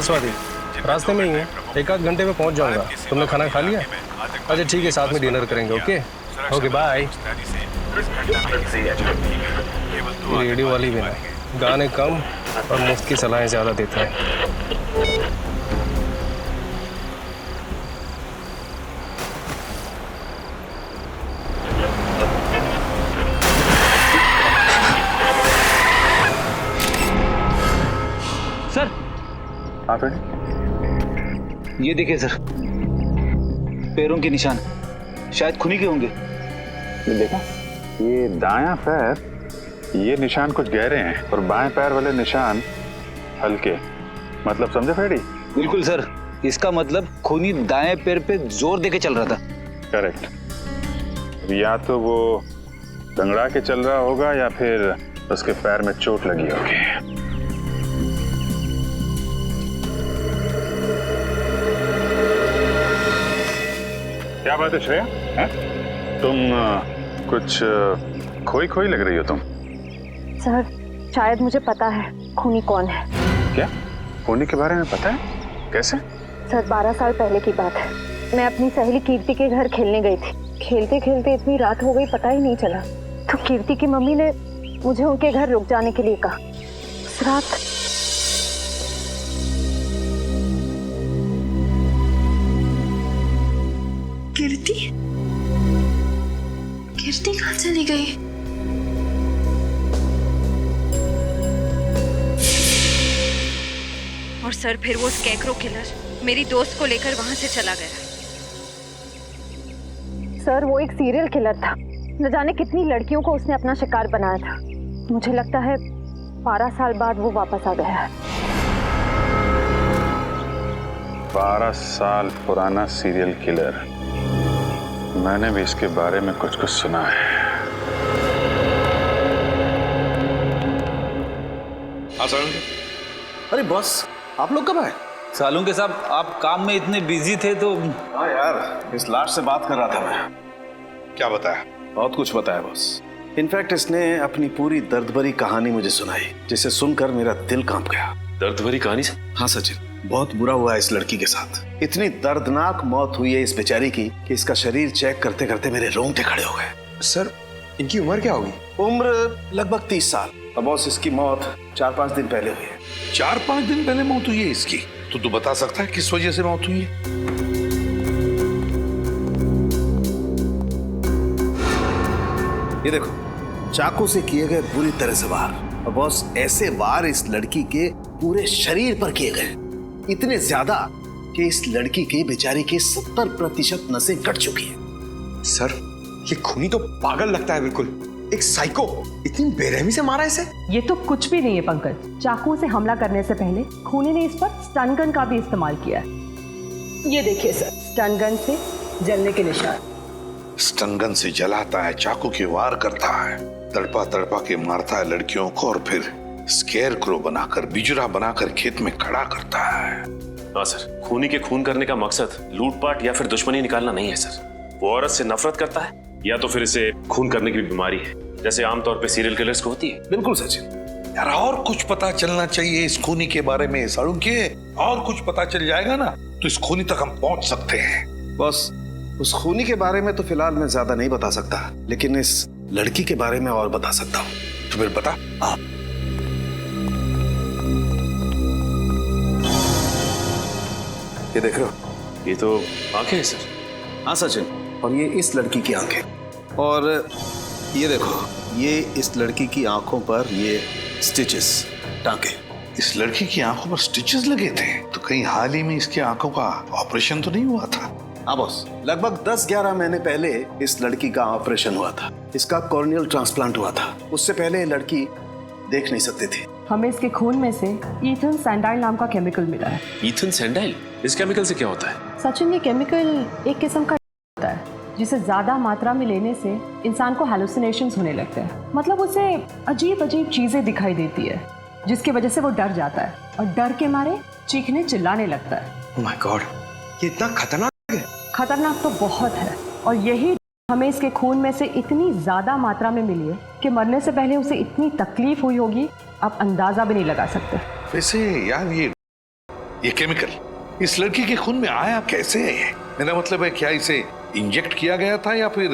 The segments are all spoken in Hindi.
हाँ स्वाति, रास्ते में ही है, एक आध घंटे में पहुंच जाऊंगा। तुमने खाना खा लिया? अच्छा ठीक है, साथ में डिनर करेंगे। Okay okay bye. रेडियो वाली भी ना, गाने कम और मुफ्त की सलाहें ज्यादा देते हैं। सर आप ये देखिए सर, पैरों के निशान शायद खूनी के होंगे। ये देखा, ये दायां पैर, ये निशान कुछ गहरे हैं और बाएं पैर वाले निशान हल्के। मतलब समझे फेडी? बिल्कुल सर, इसका मतलब खूनी दाएं पैर पे जोर देके चल रहा था। करेक्ट। या तो वो दंगड़ा के चल रहा होगा या फिर उसके पैर में चोट लगी होगी। क्या बात है श्रेया, है? तुम कुछ खोई खोई लग रही हो तुम। सर शायद मुझे पता है खूनी कौन है। क्या खूनी के बारे में पता है? कैसे? सर 12 साल पहले की बात है, मैं अपनी सहेली कीर्ति के घर खेलने गई थी। खेलते खेलते इतनी रात हो गई पता ही नहीं चला, तो कीर्ति की मम्मी ने मुझे उनके घर रुक जाने के लिए कहा। उस रात कीर्ति कहाँ चली गई? और सर फिर वो स्कैकरो किलर मेरी दोस्त को लेकर वहां से चला गया। सर वो एक सीरियल किलर था, न जाने कितनी लड़कियों को उसने अपना शिकार बनाया था। मुझे लगता है 12 साल बाद वो वापस आ गया है। 12 साल पुराना सीरियल किलर, मैंने भी इसके बारे में कुछ सुना है। अरे बॉस, आप लोग कब आए? सालूं के साहब, आप काम में इतने बिजी थे तो। हाँ यार, इस लाश से बात कर रहा था मैं। क्या बताया? बहुत कुछ बताया बॉस। इनफैक्ट इसने अपनी पूरी दर्द भरी कहानी मुझे सुनाई, जिसे सुनकर मेरा दिल कांप गया। दर्द भरी कहानी से? हाँ सचिन, बहुत बुरा हुआ है इस लड़की के साथ। इतनी दर्दनाक मौत हुई है इस बेचारी की कि इसका शरीर चेक करते करते मेरे रोंगटे खड़े हो गए। सर इनकी उम्र क्या होगी? उम्र लगभग 30 साल। अब बॉस इसकी मौत 4-5 दिन पहले हुई है। 4-5 दिन पहले मौत हुई है इसकी? तो तू बता सकता है किस वजह से मौत हुई है? ये देखो, चाकू से किए गए बुरी तरह से वार। और बॉस ऐसे वार इस लड़की के पूरे शरीर पर किए गए, इतने ज्यादा कि इस लड़की के बेचारी के 70% नसें कट चुकी हैं। सर ये खूनी तो पागल लगता है, बिल्कुल एक साइको। इतनी बेरहमी से मारा इसे? ये तो कुछ भी नहीं है पंकज। चाकू से हमला करने से पहले खूनी ने इस पर स्टन गन का भी इस्तेमाल किया है। ये देखिए सर, स्टन गन से जलने के निशान। स्टन गन से जलाता है, चाकू के वार करता है, तड़पा तड़पा के मारता है लड़कियों को और फिर स्केयर क्रो बनाकर, बिजुरा बनाकर खेत में खड़ा करता है। हाँ सर, खूनी के खून करने का मकसद लूटपाट या फिर दुश्मनी निकालना नहीं है सर। वो औरत से नफरत करता है या तो फिर इसे खून करने की बीमारी है, जैसे आमतौर पे सीरियल किलर्स को होती है। बिल्कुल सचिन। यार और कुछ पता चलना चाहिए इस खूनी के बारे में सालू के। और कुछ पता चल जाएगा ना तो इस खूनी तक हम पहुंच सकते हैं। बस उस खूनी के बारे में तो फिलहाल मैं ज्यादा नहीं बता सकता, लेकिन इस लड़की के बारे में और बता सकता हूँ। तो फिर बता। ये देख रहे हो? ये तो आंखें हैं सर। हाँ सचिन, और ये इस लड़की की आंखें। और ये देखो, ये इस लड़की की आंखों पर ये स्टिचेस, टांके। इस लड़की की आंखों पर स्टिचेस लगे थे? तो कहीं हाल ही में इसकी आंखों का ऑपरेशन तो नहीं हुआ था? हाँ बॉस, लगभग 10-11 महीने पहले इस लड़की का ऑपरेशन हुआ था। इसका कॉर्नियल ट्रांसप्लांट हुआ था। उससे पहले ये लड़की देख नहीं सकती थी। हमें इसके खून में से ईथन सैंडाइल नाम का केमिकल मिला है। ईथन सैंडाइल? इस केमिकल से क्या होता है? सचिन, ये केमिकल एक किस्म का होता है जिसे ज्यादा मात्रा में लेने से इंसान को हैलुसिनेशंस होने लगते हैं। मतलब उसे अजीब अजीब चीजें दिखाई देती है, जिसकी वजह से वो डर जाता है और डर के मारे चीखने चिल्लाने लगता है। ओह माय गॉड, ये इतना खतरनाक है? खतरनाक तो बहुत है, और यही हमें इसके खून में से इतनी ज्यादा मात्रा में मिली है कि मरने से पहले उसे इतनी तकलीफ हुई होगी, आप अंदाजा भी नहीं लगा सकते। वैसे यार ये ये केमिकल इस लड़की के खून में आया कैसे? मेरा मतलब है, क्या इसे इंजेक्ट किया गया था या फिर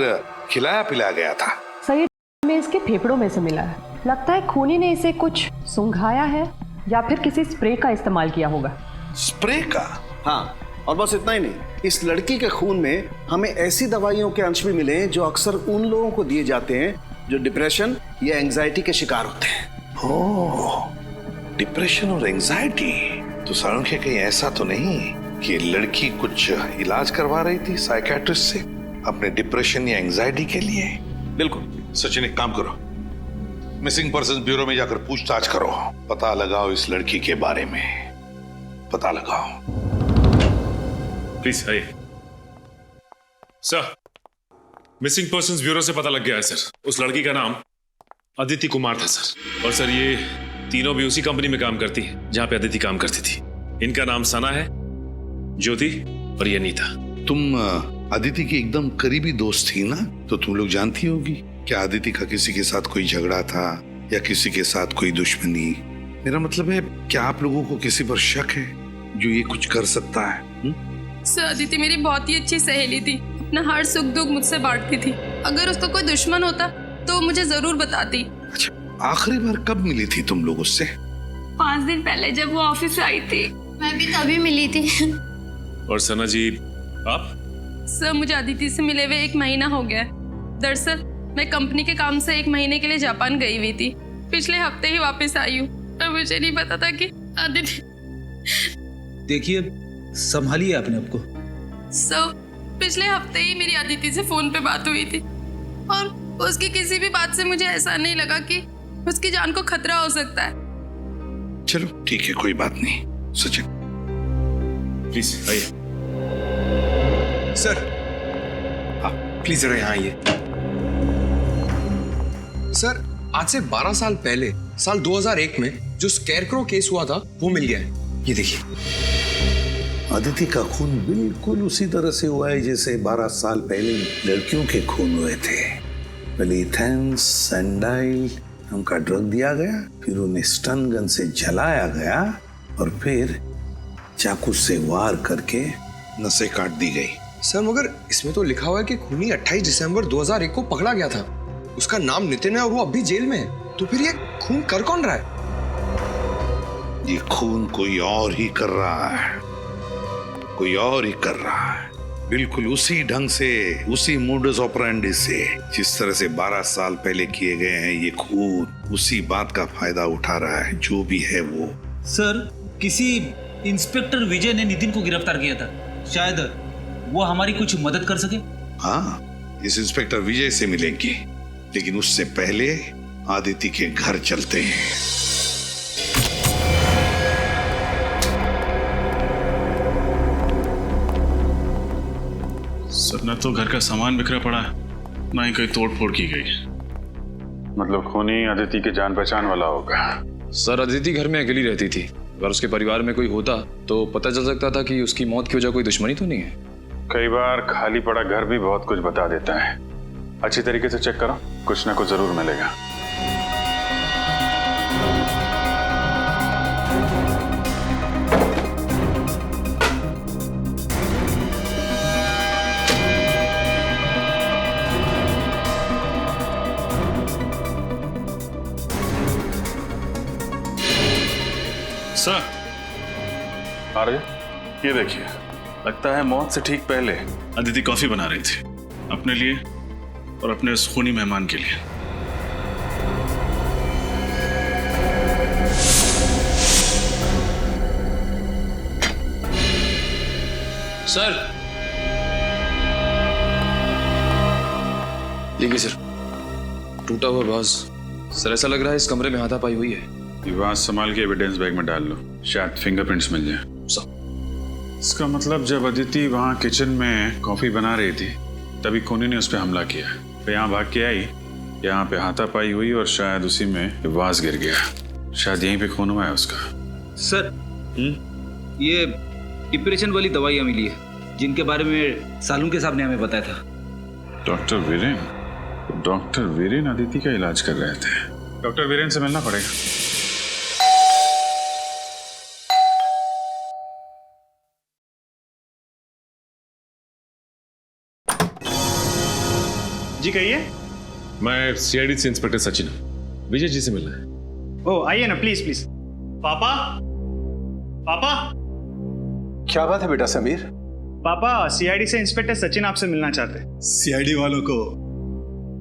खिलाया पिलाया गया था? सही में इसके फेफड़ों में से मिला है। लगता है खूनी ने इसे कुछ सुंघाया है या फिर किसी स्प्रे का इस्तेमाल किया होगा। स्प्रे का? हाँ, और बस इतना ही नहीं, इस लड़की के खून में हमें ऐसी दवाइयों के अंश भी मिले हैं जो अक्सर उन लोगों को दिए जाते हैं जो डिप्रेशन या एंजाइटी के शिकार होते हैं। ओह, डिप्रेशन और एंजाइटी। तो सारुण के कहीं ऐसा तो नहीं कि लड़की कुछ इलाज करवा रही थी साइकियाट्रिस्ट से अपने डिप्रेशन या एंजाइटी के लिए? बिल्कुल। सचिन, एक काम करो, मिसिंग पर्सन ब्यूरो में जाकर पूछताछ करो, पता लगाओ इस लड़की के बारे में, पता लगाओ। प्लीज आइए सर। मिसिंग पर्संस ब्यूरो से पता लग गया है सर, उस लड़की का नाम अदिति कुमार था सर। और सर ये तीनों भी उसी कंपनी में काम करती है जहां पे अदिति काम करती थी। इनका नाम सना है, ज्योति और ये नीता। तुम अदिति की एकदम करीबी दोस्त थी ना, तो तुम लोग जानती होगी। क्या अदिति का किसी के साथ कोई झगड़ा था या किसी के साथ कोई दुश्मनी? मेरा मतलब है, क्या आप लोगों को किसी पर शक है जो ये कुछ कर सकता है? सर अदिति मेरी बहुत ही अच्छी सहेली थी, अपना हर सुख दुख मुझसे बांटती थी। अगर उसका कोई दुश्मन होता तो मुझे जरूर बताती। अच्छा, आखिरी बार कब मिली थी तुम लोग उससे? 5 दिन पहले जब वो ऑफिस से आई थी, मैं भी तभी मिली थी। और सना जी आप? सर मुझे अदिति से मिले हुए 1 महीना हो गया है। दरअसल मैं कंपनी के काम से 1 महीने के लिए जापान गई हुई थी। पिछले हफ्ते ही वापस आई हूँ और मुझे नहीं पता था कि अदिति। देखिए, संभालिए अपने आप को। सर पिछले हफ्ते ही मेरी अदिति से फोन पे बात हुई थी और उसकी किसी भी बात से मुझे ऐसा नहीं लगा कि उसकी जान को खतरा हो सकता है। चलो ठीक है, कोई बात नहीं। सचिन प्लीज आइए सर। प्लीज जरा यहाँ आइए सर। आज से 12 साल पहले साल 2001 में जो स्कैरक्रो केस हुआ था वो मिल गया है। ये देखिए। अदिति का खून बिल्कुल उसी तरह से हुआ है जैसे 12 साल पहले लड़कियों के खून हुए थे। पहले इथेंस सैंडाइल नाम का ड्रग दिया गया, फिर उन्हें स्टन गन से जलाया गया और फिर चाकू से वार करके नसें काट दी गई। सर मगर इसमें तो लिखा हुआ है कि खूनी 28 दिसंबर 2001 को पकड़ा गया था। उसका नाम नितिन है और वो अभी जेल में है। तो फिर ये खून कर कौन रहा है? ये खून कोई और ही कर रहा है, कोई और ही कर रहा है, बिल्कुल उसी ढंग से, उसी मोडस ऑपरेंडी से जिस तरह से 12 साल पहले किए गए हैं। ये खून उसी बात का फायदा उठा रहा है, जो भी है वो। सर किसी इंस्पेक्टर विजय ने नितिन को गिरफ्तार किया था, शायद वो हमारी कुछ मदद कर सके। हाँ, इस इंस्पेक्टर विजय से मिलेंगे, लेकिन उससे पहले आदिति के घर चलते हैं। सर न तो घर का सामान बिखरा पड़ा है, ना ही कोई तोड़ फोड़ की गई। मतलब खूनी अदिति के जान पहचान वाला होगा। सर अदिति घर में अकेली रहती थी। अगर उसके परिवार में कोई होता तो पता चल सकता था कि उसकी मौत की वजह कोई दुश्मनी तो नहीं है। कई बार खाली पड़ा घर भी बहुत कुछ बता देता है। अच्छी तरीके से चेक करो, कुछ ना कुछ जरूर मिलेगा। सर अरे ये देखिए, लगता है मौत से ठीक पहले अदिति कॉफी बना रही थी अपने लिए और अपने उस खूनी मेहमान के लिए। सर देखिए सर, टूटा हुआ बाज। सर ऐसा लग रहा है इस कमरे में हाथापाई हुई है। ये बात संभाल के एविडेंस बैग में डाल लो, शायद फिंगरप्रिंट्स मिल जाए। इसका मतलब जब अदिति वहाँ किचन में कॉफी बना रही थी तभी खूनी ने उस पर हमला किया। फिर यहाँ भाग के आई, यहाँ पे हाथापाई हुई और शायद उसी में वाज गिर गया। शायद यहीं पे खून हुआ है उसका। सर ये डिप्रेशन वाली दवाइयाँ मिली है जिनके बारे में सालून के साहब ने हमें बताया था। डॉक्टर वीरेन? डॉक्टर वीरेन अदिति का इलाज कर रहे थे। डॉक्टर वीरेन से मिलना पड़ेगा। जी कहिए। मैं सीआईडी से इंस्पेक्टर सचिन हूँ, विजय जी से मिलना है। ओ आइए ना, प्लीज प्लीज। पापा, पापा। क्या बात है बेटा समीर? पापा, सीआईडी से इंस्पेक्टर सचिन आपसे मिलना चाहते हैं। सीआईडी वालों को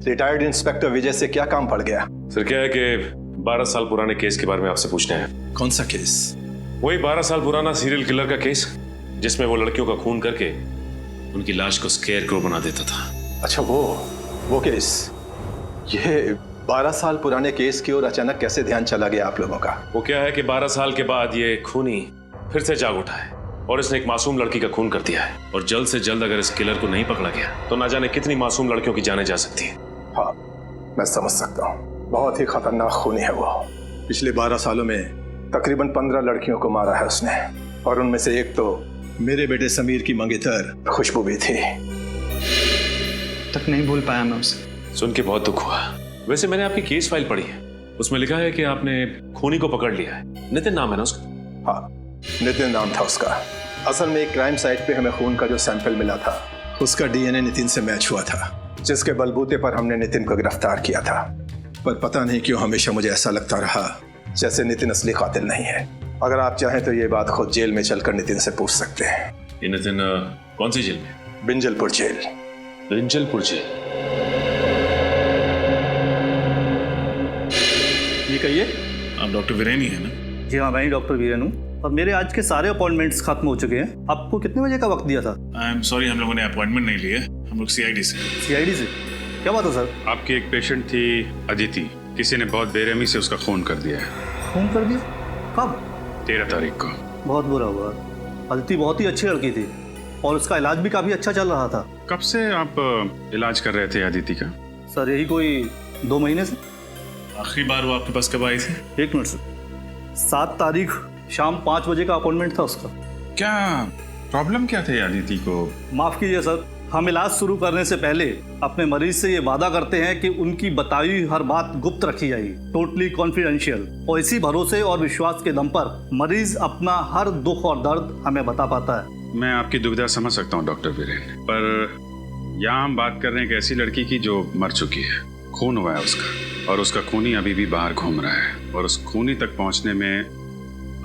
रिटायर्ड इंस्पेक्टर विजय से क्या काम पड़ गया? सर क्या है कि 12 साल पुराने केस के बारे में आपसे पूछना है। कौन सा केस? वही 12 साल पुराना सीरियल किलर का केस, जिसमें वो लड़कियों का खून करके उनकी लाश को स्केयरक्रो बना देता था। अच्छा, वो केस। ये 12 साल पुराने केस की ओर अचानक कैसे ध्यान चला गया आप लोगों का? वो क्या है कि 12 साल के बाद ये खूनी फिर से जाग उठा है और इसने एक मासूम लड़की का खून कर दिया है। और जल्द से जल्द अगर इस किलर को नहीं पकड़ा गया तो ना जाने कितनी मासूम लड़कियों की जानें जा सकती है। हाँ, मैं समझ सकता हूँ। बहुत ही खतरनाक खूनी है वो। पिछले 12 सालों में तकरीबन 15 लड़कियों को मारा है उसने, और उनमें से एक तो मेरे बेटे समीर की मंगेतर खुशबू भी थी। तक नहीं भूल पाया मैं उसे। सुन के बहुत दुख हुआ। वैसे मैंने आपकी केस फाइल पढ़ी है, उसमें लिखा है कि आपने खूनी को पकड़ लिया है। नितिन नाम है ना उसका? हाँ, नितिन नाम था उसका। असल में एक क्राइम साइट पे हमें खून का जो सैंपल मिला था उसका डीएनए नितिन से मैच हुआ था, जिसके बलबूते पर हमने नितिन को गिरफ्तार किया था। पर पता नहीं क्यों हमेशा मुझे ऐसा लगता रहा जैसे नितिन असली कातिल नहीं है। अगर आप चाहें तो ये बात खुद जेल में चलकर नितिन से पूछ सकते हैं। ये नितिन कौन सी जेल में? बिंजलपुर जेल। बिंजलपुर जेल। ये कहिए। आप डॉक्टर वीरेन ही है ना? जी हाँ, मैं ही डॉक्टर वीरेन हूँ। और मेरे आज के सारे अपॉइंटमेंट्स खत्म हो चुके हैं। आपको कितने बजे का वक्त दिया था? आई एम सॉरी, हम लोगों ने अपॉइंटमेंट नहीं लिया। हम लोग सीआईडी से। सीआईडी से? क्या बात है सर? आपकी एक पेशेंट थी अदिति, किसी ने बहुत बेरहमी से उसका खून कर दिया है। खून कर दिया? कब? 13 तारीख को। बहुत बुरा हुआ। अदिति बहुत ही अच्छी लड़की थी और उसका इलाज भी काफी अच्छा चल रहा था। कब से आप इलाज कर रहे थे अदिति का? सर यही कोई 2 महीने से। आखिरी बार वो आपके पास कब आई थी? 1 मिनट सर। 7 तारीख शाम 5 बजे का अपॉइंटमेंट था उसका। क्या प्रॉब्लम क्या थी अदिति को? माफ कीजिए सर, हम इलाज शुरू करने से पहले अपने मरीज से ये वादा करते हैं कि उनकी बताई हुई हर बात गुप्त रखी जाएगी, टोटली कॉन्फिडेंशियल। और इसी भरोसे और विश्वास के दम पर मरीज अपना हर दुख और दर्द हमें बता पाता है। मैं आपकी दुविधा समझ सकता हूँ डॉक्टर वीरेन, पर यहाँ हम बात कर रहे हैं एक ऐसी लड़की की जो मर चुकी है, खून हुआ है उसका, और उसका खूनी अभी भी बाहर घूम रहा है। और उस खूनी तक पहुँचने में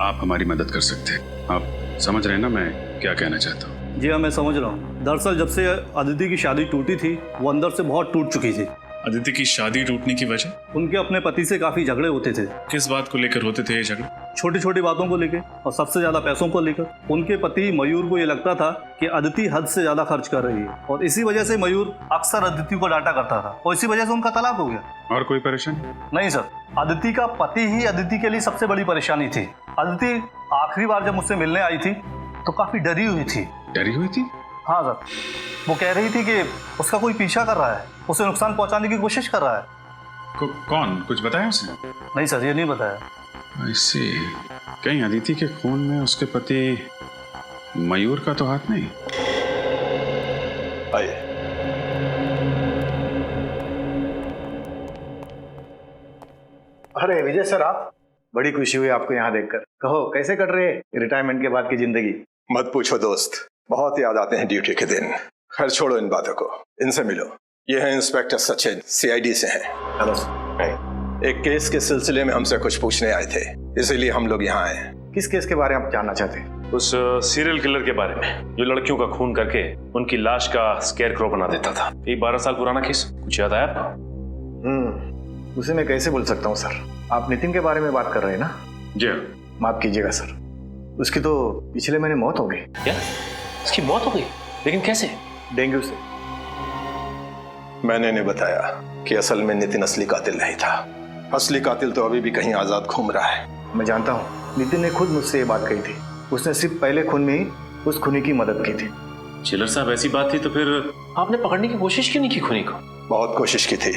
आप हमारी मदद कर सकते हैं। आप समझ रहे हैं ना मैं क्या कहना चाहता हूँ? जी हाँ, मैं समझ रहा हूँ। दरअसल जब से अदिति की शादी टूटी थी वो अंदर से बहुत टूट चुकी थी। अदिति की शादी टूटने की वजह? उनके अपने पति से काफी झगड़े होते थे। किस बात को लेकर होते थे ये झगड़े? छोटी छोटी बातों को लेकर और सबसे ज्यादा पैसों को लेकर। उनके पति मयूर को ये लगता था कि अदिति हद से ज्यादा खर्च कर रही है और इसी वजह से मयूर अक्सर अदिति को डांटा करता था और इसी वजह से उनका तलाक हो गया। और कोई परेशानी? नहीं सर, अदिति का पति ही अदिति के लिए सबसे बड़ी परेशानी थी। अदिति आखिरी बार जब मुझसे मिलने आई थी तो काफी डरी हुई थी। डरी हुई थी? हाँ सर, वो कह रही थी कि उसका कोई पीछा कर रहा है, उसे नुकसान पहुंचाने की कोशिश कर रहा है। कौन? कुछ बताया उसने? नहीं सर, ये नहीं बताया। I see। कहीं अदिति के खून में उसके पति मयूर का तो हाथ नहीं? आइए। अरे विजय सर, आप? बड़ी खुशी हुई आपको यहाँ देखकर। कहो कैसे कट रहे रिटायरमेंट के बाद की जिंदगी? मत पूछो दोस्त, बहुत याद आते हैं ड्यूटी के दिन। खैर छोड़ो इन बातों को, इनसे मिलो। ये है इंस्पेक्टर सचिन, सीआईडी से हैं। हेलो। एक केस के सिलसिले में हमसे कुछ पूछने आए थे, इसीलिए हम लोग यहाँ आए। किस केस के बारे में आप जानना चाहते हैं? उस सीरियल किलर के बारे में जो लड़कियों का खून करके उनकी लाश का स्केयरक्रो बना देता था। ये 12 साल पुराना केस, कुछ याद आया आपको? उसे मैं कैसे भूल सकता हूँ सर। आप नितिन के बारे में बात कर रहे हैं ना? जी। माफ कीजिएगा सर, उसकी तो पिछले महीने मौत हो गई। क्या? उसकी मौत हो गई? लेकिन कैसे? डेंगू से। मैंने बताया कि असल में नितिन असली कातिल नहीं था। असली कातिल तो अभी भी कहीं आजाद घूम रहा है। मैं जानता हूँ, नितिन ने खुद मुझसे ये बात कही थी। उसने सिर्फ पहले खून में ही उस खूनी की मदद की थी। चिलर साहब, ऐसी बात थी तो फिर आपने पकड़ने की कोशिश क्यों नहीं की खूनी को? बहुत कोशिश की थी,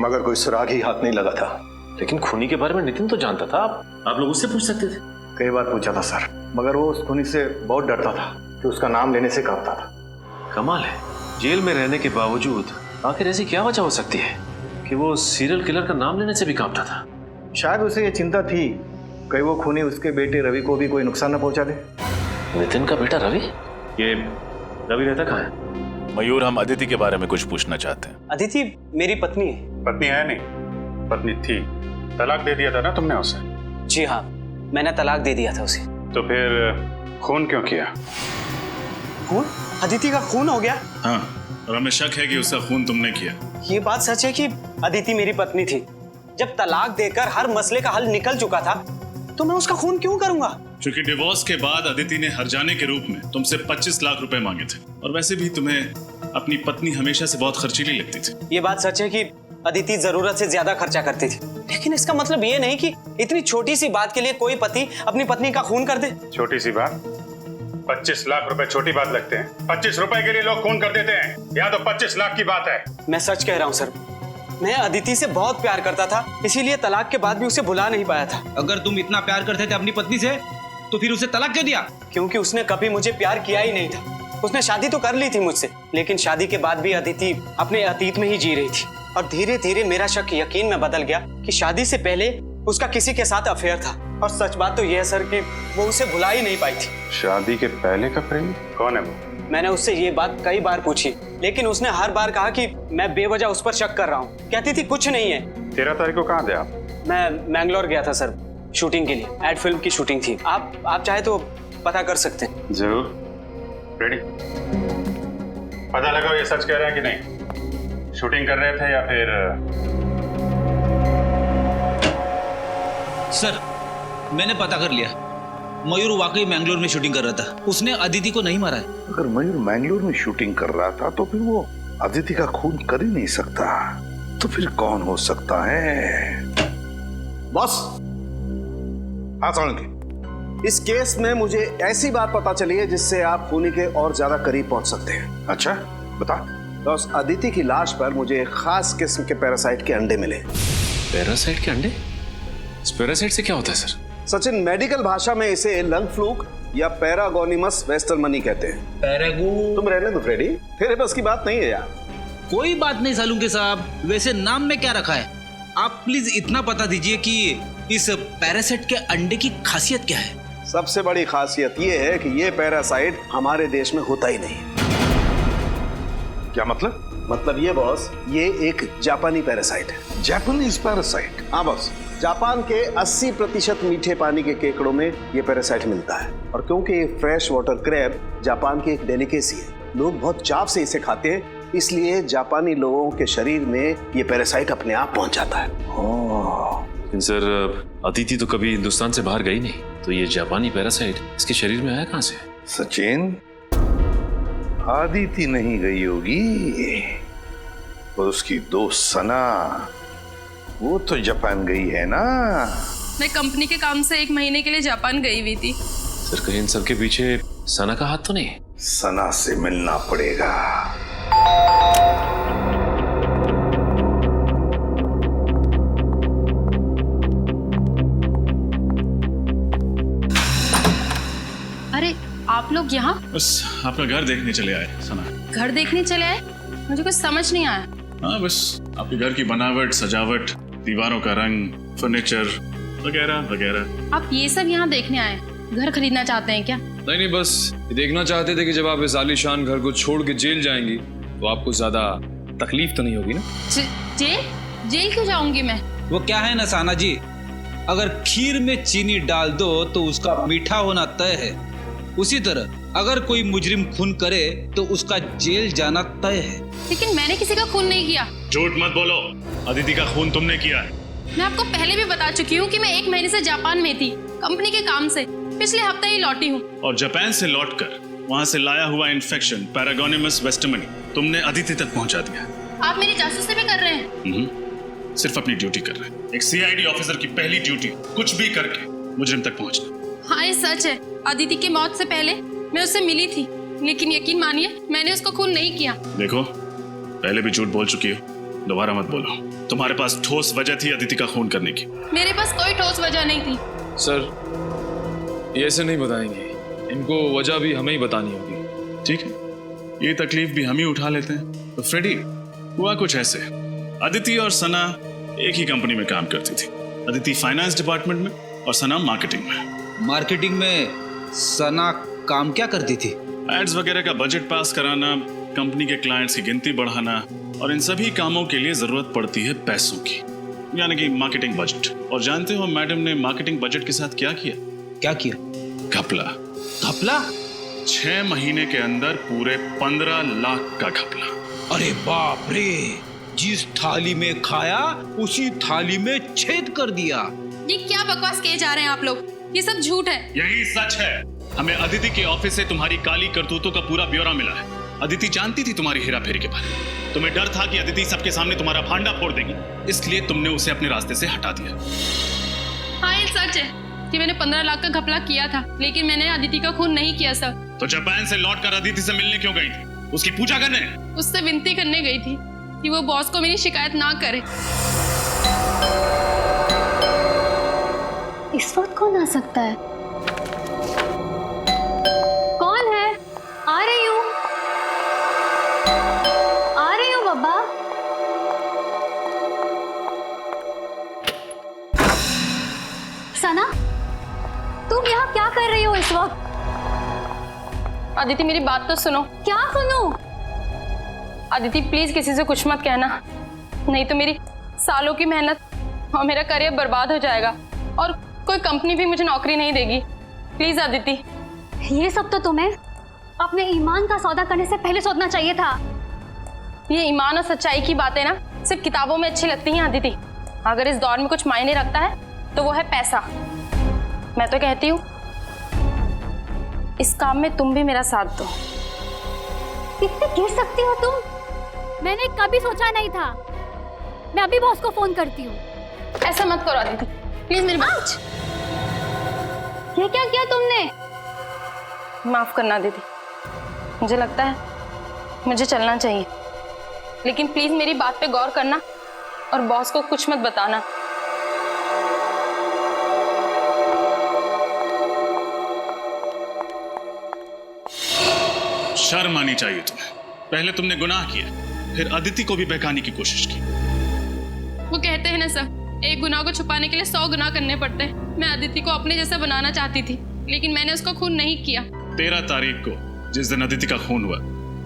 मगर कोई सुराग ही हाथ नहीं लगा था। लेकिन खूनी के बारे में नितिन तो जानता था, आप लोग उससे पूछ सकते थे। कई बार पूछा था सर, मगर वो उस खूनी से बहुत डरता था कि उसका नाम लेने से कांपता था। कमाल है, जेल में रहने के बावजूद आखिर ऐसी क्या वजह हो सकती है कि वो सीरियल किलर का नाम लेने से भी कांपता था? शायद उसे ये चिंता थी कहीं वो खूनी उसके बेटे रवि को भी कोई नुकसान न पहुंचा दे। नितिन का बेटा रवि? ये रवि रहता कहाँ है? मयूर, हम अदिति के बारे में कुछ पूछना चाहते हैं। अदिति मेरी पत्नी है। पत्नी है नहीं, पत्नी थी। तलाक दे दिया था ना तुमने उसे? जी हाँ, मैंने तलाक दे दिया था उसे। तो फिर खून क्यों किया? खून? अदिति का खून हो गया? हाँ, और हमें शक है कि उसका खून तुमने किया। ये बात सच है कि अदिति मेरी पत्नी थी। जब तलाक देकर हर मसले का हल निकल चुका था तो मैं उसका खून क्यों करूंगा? क्योंकि डिवोर्स के बाद अदिति ने हर्जाने के रूप में तुमसे 25 लाख रुपए मांगे थे, और वैसे भी तुम्हें अपनी पत्नी हमेशा से बहुत खर्चीली लगती थी। ये बात सच है कि अदिति जरूरत से ज्यादा खर्चा करती थी, लेकिन इसका मतलब ये नहीं कि इतनी छोटी सी बात के लिए कोई पति अपनी पत्नी का खून कर दे। छोटी सी बात? 25 लाख रुपए छोटी बात लगते हैं? 25 रुपए के लिए लोग खून कर देते हैं, यहाँ तो 25 लाख की बात है। मैं सच कह रहा हूँ सर, मैं अदिति से बहुत प्यार करता था, इसीलिए तलाक के बाद भी उसे भुला नहीं पाया था। अगर तुम इतना प्यार करते थे अपनी पत्नी से तो फिर उसे तलाक क्यों दिया? क्योंकि उसने कभी मुझे प्यार किया ही नहीं था। उसने शादी तो कर ली थी मुझसे, लेकिन शादी के बाद भी अदिति अपने अतीत में ही जी रही थी, और धीरे धीरे मेरा शक यकीन में बदल गया कि शादी से पहले उसका किसी के साथ अफेयर था। और सच बात तो यह है सर कि वो उसे भुला ही नहीं पाई थी। शादी के पहले का प्रेमी कौन है वो? मैंने उससे ये बात कई बार पूछी, लेकिन उसने हर बार कहा कि मैं बेवजह उस पर शक कर रहा हूँ। कहती थी कुछ नहीं है। 13 तारीख को कहाँ थे आप? मैं मैंगलोर गया था सर, शूटिंग के लिए। एड फिल्म की शूटिंग थी। आप चाहे तो पता कर सकते हैं। जरूर। रेडी? पता लगाओ ये सच कह रहे हैं कि नहीं। शूटिंग कर रहे थे या फिर? सर, मैंने पता कर लिया, मयूर वाकई मैंगलोर में शूटिंग कर रहा था। उसने अदिति को नहीं मारा है। अगर मयूर मैंगलोर में शूटिंग कर रहा था तो फिर वो अदिति का खून कर ही नहीं सकता। तो फिर कौन हो सकता है? बॉस, हाँ सालुंके, इस केस में मुझे ऐसी बात पता चली है जिससे आप खूनी के और ज्यादा करीब पहुंच सकते हैं। अच्छा, बता। बॉस, अदिति की लाश पर मुझे एक खास किस्म के पैरासाइट के अंडे मिले। पैरासाइट के अंडे? इस पैरासाइट से क्या होता है सर? सचिन, मेडिकल भाषा में इसे लंग फ्लूक या पैरागोनिमस वेस्टरमनी कहते हैं। तुम रहने दो फ्रेडी, तेरे बस की बात नहीं है यार। कोई बात नहीं सालुंके साहब, वैसे नाम में क्या रखा है? आप प्लीज इतना बता दीजिए कि इस पैरासाइट के अंडे की खासियत क्या है? सबसे बड़ी खासियत ये है कि ये पैरासाइट हमारे देश में होता ही नहीं। क्या मतलब? मतलब ये बॉस, ये एक जापानी पैरासाइट है। Japanese parasite? हाँ बॉस, जापान के 80% मीठे पानी के केकड़ों में ये पैरासाइट मिलता है। और क्योंकि ये फ्रेश वाटर क्रैब जापान की एक डेलिकेसी है, लोग बहुत चाव से इसे खाते हैं, इसलिए जापानी लोगों के शरीर में ये पैरासाइट अपने आप पहुंच जाता है। लेकिन सर, अदिति तो कभी हिंदुस्तान से बाहर गई नहीं, तो ये जापानी पैरासाइट इसके शरीर में आया कहाँ से? सचिन, अदिति नहीं गई होगी, और उसकी दोस्त सना, वो तो जापान गई है ना। मैं कंपनी के काम से 1 महीने के लिए जापान गई हुई थी। सर, कहीं इन सब के पीछे सना का हाथ तो नहीं? सना से मिलना पड़ेगा। अरे आप लोग यहाँ? बस आपका घर देखने चले आए सना। घर देखने चले आए? मुझे कुछ समझ नहीं आया। हाँ, बस आपके घर की बनावट, सजावट, दीवारों का रंग, फर्नीचर वगैरह वगैरह। आप ये सब यहाँ देखने आए? घर खरीदना चाहते हैं क्या? नहीं, बस ये देखना चाहते थे कि जब आप इस आलीशान घर को छोड़ के जेल जाएंगी तो आपको ज्यादा तकलीफ तो नहीं होगी ना? जेल? जेल क्यों जाऊंगी मैं? वो क्या है ना साना जी, अगर खीर में चीनी डाल दो तो उसका मीठा होना तय है, उसी तरह अगर कोई मुजरिम खून करे तो उसका जेल जाना तय है। लेकिन मैंने किसी का खून नहीं किया। झूठ मत बोलो, अदिति का खून तुमने किया है। मैं आपको पहले भी बता चुकी हूँ कि मैं 1 महीने से जापान में थी, कंपनी के काम से। पिछले हफ्ते ही लौटी हूँ। और जापान से लौटकर वहाँ से लाया हुआ इन्फेक्शन पैरागोनिमस वेस्टरमनी तुमने अदिति तक पहुँचा दिया। आप मेरी जासूसी भी कर रहे हैं? सिर्फ अपनी ड्यूटी कर रहे हैं। एक सीआईडी ऑफिसर की पहली ड्यूटी कुछ भी करके मुजरिम तक पहुँचना। हाँ, ये सच है। अदिति की मौत से पहले मैं उससे मिली थी, लेकिन यकीन मानिए मैंने उसको खून नहीं किया। देखो, पहले भी झूठ बोल चुकी हो, दोबारा मत बोलो। तुम्हारे पास ठोस वजह थी अदिति का खून करने की। मेरे पास कोई ठोस वजह नहीं थी। सर, ये ऐसे नहीं बताएंगे, इनको वजह भी हमें ही बतानी होगी। ठीक है, ये तकलीफ भी हम ही उठा लेते हैं। तो फ्रेडी, हुआ कुछ ऐसे, अदिति और सना एक ही कंपनी में काम करती थी। अदिति फाइनेंस डिपार्टमेंट में और सना मार्केटिंग में। मार्केटिंग में सना काम क्या करती थी? एड्स वगैरह का बजट पास कराना, कंपनी के क्लाइंट्स की गिनती बढ़ाना और इन सभी कामों के लिए जरूरत पड़ती है पैसों की, यानी कि मार्केटिंग बजट। और जानते हो मैडम ने मार्केटिंग बजट के साथ क्या किया? क्या किया? घपला। घपला? 6 महीने के अंदर पूरे 15 लाख का घपला। अरे बाप रे, जिस थाली में खाया उसी थाली में छेद कर दिया। ये क्या बकवास किए जा रहे हैं आप लोग? ये सब झूठ है। यही सच है। हमें अदिति के ऑफिस से तुम्हारी काली करतूतों का पूरा ब्यौरा मिला है। अदिति जानती थी तुम्हारी हेरा फेरी के बारे में। तुम्हें डर था कि अदिति सबके सामने तुम्हारा भांडा फोड़ देगी, इसलिए तुमने उसे अपने रास्ते से हटा दिया। हाँ, ये सच है कि मैंने 15 लाख का घपला किया था, लेकिन मैंने अदिति का खून नहीं किया सर। तो जापान से लौटकर अदिति से मिलने क्यों गई थी? उसकी पूजा करने? उससे विनती करने गई थी कि वो बॉस को मेरी शिकायत ना करे। इस वक्त कौन आ सकता है? कौन है? आ रही हूँ बाबा। सना, तुम यहाँ क्या कर रही हो इस वक्त? अदिति मेरी बात तो सुनो। क्या सुनूं? अदिति प्लीज किसी से कुछ मत कहना, नहीं तो मेरी सालों की मेहनत और मेरा करियर बर्बाद हो जाएगा और कोई कंपनी भी मुझे नौकरी नहीं देगी। प्लीज अदिति। ये सब तो तुम्हें अपने ईमान का सौदा करने से पहले सोचना चाहिए था। ये ईमान और सच्चाई की बातें ना सिर्फ किताबों में अच्छी लगती हैं अदिति। अगर इस दौर में कुछ मायने रखता है तो वो है पैसा। मैं तो कहती हूँ इस काम में तुम भी मेरा साथ दो। कितने गिर सकती हो तुम? मैंने कभी सोचा नहीं था। मैं अभी बॉस को फोन करती हूँ। ऐसा मत करो अदिति, प्लीज मेरी बात। ये क्या किया तुमने? माफ करना दीदी, मुझे लगता है मुझे चलना चाहिए, लेकिन प्लीज मेरी बात पे गौर करना और बॉस को कुछ मत बताना। शर्म आनी चाहिए तुम्हें। पहले तुमने गुनाह किया, फिर अदिति को भी बहकाने की कोशिश की। वो कहते हैं ना सर, एक गुनाह को छुपाने के लिए 100 गुनाह करने पड़ते हैं। मैं अदिति को अपने जैसा बनाना चाहती थी, लेकिन मैंने उसका खून नहीं किया। 13 तारीख को जिस दिन अदिति का खून हुआ,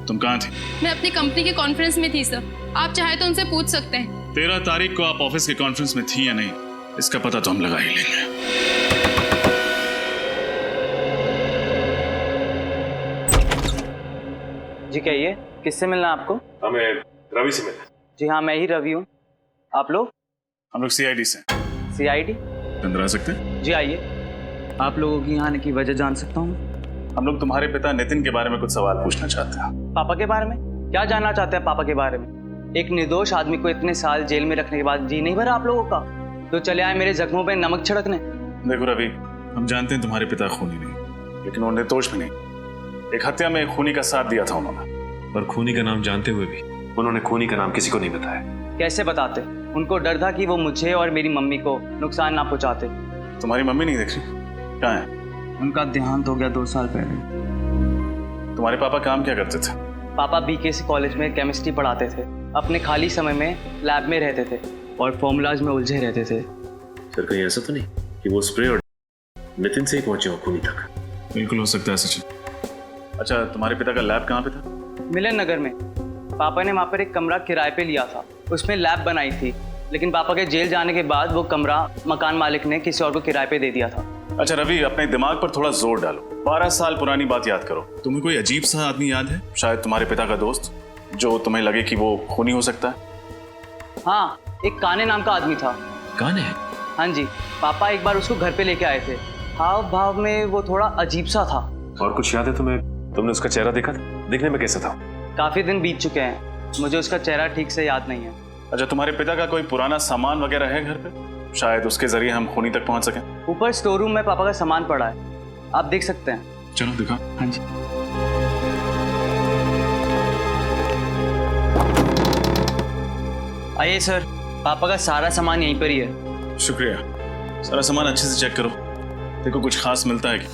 तुम कहाँ थी? मैं अपनी कंपनी के कॉन्फ्रेंस में थी सर, आप चाहे तो उनसे पूछ सकते हैं। 13 तारीख को आप ऑफिस के कॉन्फ्रेंस में थी या नहीं, इसका पता तो हम लगा ही लेंगे। जी कहिए, किससे मिलना है आपको? हमें रवि से मिलना। जी हाँ, मैं ही रवि हूँ। आप लोग? हम लोग सीआईडी से। सीआईडी? अंदर आ सकते हैं? जी आइए। आप लोगों की यहाँ आने की वजह जान सकता हूँ? हम लोग तुम्हारे पिता नितिन के बारे में कुछ सवाल पूछना चाहते हैं। पापा के बारे में? क्या जानना चाहते हैं पापा के बारे में? एक निर्दोष आदमी को इतने साल जेल में रखने के बाद जी नहीं भरा आप लोगों का? तो चले आए मेरे जख्मों पे नमक छिड़कने। देखो रवि, हम जानते हैं तुम्हारे पिता खूनी नहीं, लेकिन वो निर्दोष भी नहीं। एक हत्या में एक खूनी का साथ दिया था उन्होंने। पर खूनी का नाम जानते हुए भी उन्होंने खूनी का नाम किसी को नहीं बताया। कैसे बताते? उनको डर था कि वो मुझे और मेरी मम्मी को नुकसान ना पहुंचाते। तुम्हारी मम्मी नहीं देख रही? कहाँ है? उनका देहांत हो गया 2 साल पहले। तुम्हारे पापा काम क्या करते थे? पापा बीकेसी कॉलेज में केमिस्ट्री पढ़ाते थे। अपने खाली समय में लैब में रहते थे और फॉर्मूलाज में उलझे रहते थे। सर कहीं ऐसा तो नहीं कि वो स्प्रे और नितिन से ही पहुंचे हो खूनी तक? बिल्कुल हो सकता है सचिन। अच्छा, तुम्हारे पिता का लैब कहाँ पे था? मिलन नगर में। पापा ने वहाँ पर एक कमरा किराए पे लिया था, उसमें लैब बनाई थी, लेकिन पापा के जेल जाने के बाद वो कमरा मकान मालिक ने किसी और को किराए पे दे दिया था। अच्छा रवि, अपने दिमाग पर थोड़ा जोर डालो। 12 साल पुरानी बात याद करो। तुम्हें कोई अजीब सा आदमी याद है, शायद तुम्हारे पिता का दोस्त, जो तुम्हें लगे कि वो खूनी हो सकता है? हाँ, एक काने नाम का आदमी था। काने? हाँ जी, पापा एक बार उसको घर पे लेके आए थे। हाव भाव में वो थोड़ा अजीब सा था। और कुछ याद है तुम्हें? तुमने उसका चेहरा देखा था? दिखने में कैसा था? काफी दिन बीत चुके हैं, मुझे उसका चेहरा ठीक से याद नहीं है। अच्छा, तुम्हारे पिता का कोई पुराना सामान वगैरह है घर पे? शायद उसके जरिए हम खूनी तक पहुंच सकें। ऊपर स्टोर रूम में पापा का सामान पड़ा है, आप देख सकते हैं। चलो दिखा। हाँ जी। आइए सर, पापा का सारा सामान यहीं पर ही है। शुक्रिया। सारा सामान अच्छे से चेक करो, देखो कुछ खास मिलता है क्या।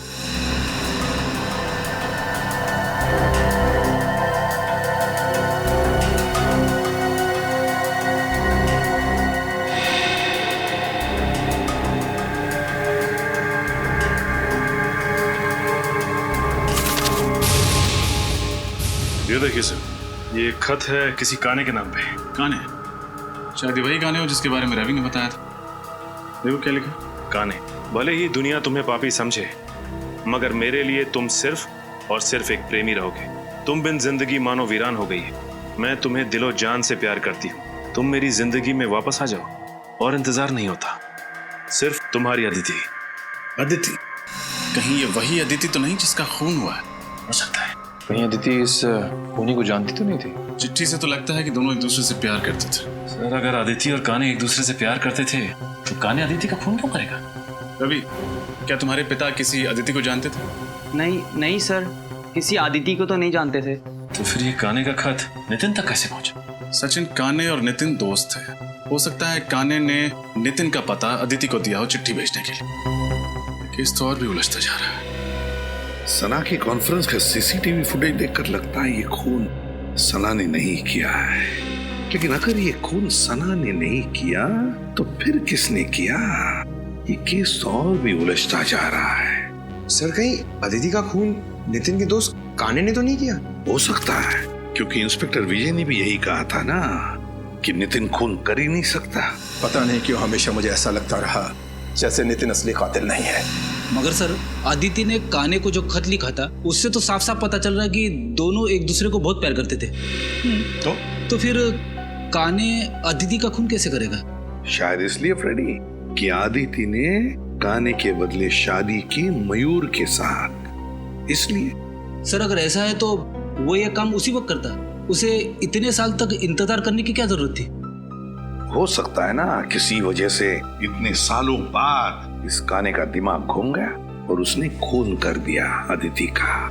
ये देखिए सर, ये खत है किसी काने के नाम पे। काने? शायद वही काने हो जिसके बारे में रवि ने बताया था। देखो क्या लिखा। काने, भले ही दुनिया तुम्हें पापी समझे, मगर मेरे लिए तुम सिर्फ और सिर्फ एक प्रेमी रहोगे। तुम बिन जिंदगी मानो वीरान हो गई है। मैं तुम्हें दिलो जान से प्यार करती हूँ। तुम मेरी जिंदगी में वापस आ जाओ और इंतजार नहीं होता। सिर्फ तुम्हारी अदिति। अदिति? कहीं ये वही अदिति तो नहीं जिसका खून हुआ है? हो सकता है। कहीं अदिति इस खूनी को जानती तो नहीं थी? चिट्ठी से तो लगता है कि दोनों एक दूसरे से प्यार करते थे। सर, अगर अदिति और काने एक दूसरे से प्यार करते थे तो काने अदिति का खून क्यों करेगा? रवि, क्या तुम्हारे पिता किसी अदिति को जानते थे? नहीं सर, किसी अदिति को तो नहीं जानते थे। तो फिर ये काने का खत नितिन तक कैसे पहुंचा? सचिन, काने और नितिन दोस्त थे। हो सकता है काने ने नितिन का पता अदिति को दिया हो चिट्ठी भेजने के लिए। केस तो और भी उलझता जा रहा है। सना की कॉन्फ्रेंस का सीसीटीवी फुटेज देखकर लगता है ये खून सना ने नहीं किया है। लेकिन अगर ये खून सना ने नहीं किया तो फिर किसने किया? ये केस और भी उलझता जा रहा है। सर, कहीं अदिति का खून नितिन के दोस्त काने ने तो नहीं किया? हो सकता है, क्योंकि इंस्पेक्टर विजय ने भी यही कहा था ना कि नितिन खून कर ही नहीं सकता। पता नहीं क्यों हमेशा मुझे ऐसा लगता रहा जैसे नितिन असली कातिल नहीं है। मगर सर, आदित्य ने काने को जो खत लिखा था उससे तो साफ साफ पता चल रहा है कि दोनों एक दूसरे को बहुत प्यार करते थे। तो फिर काने अदिति का खून कैसे करेगा? शायद इसलिए फ्रेडी कि आदित्य ने काने के बदले शादी की मयूर के साथ, इसलिए। सर, अगर ऐसा है तो वो ये काम उसी वक्त करता। उसे इतने साल तक इंतजार करने की क्या जरूरत थी? हो सकता है ना किसी वजह से इतने सालों बाद इस काने का दिमाग घूम गया और उसने खून कर दिया अदिति का।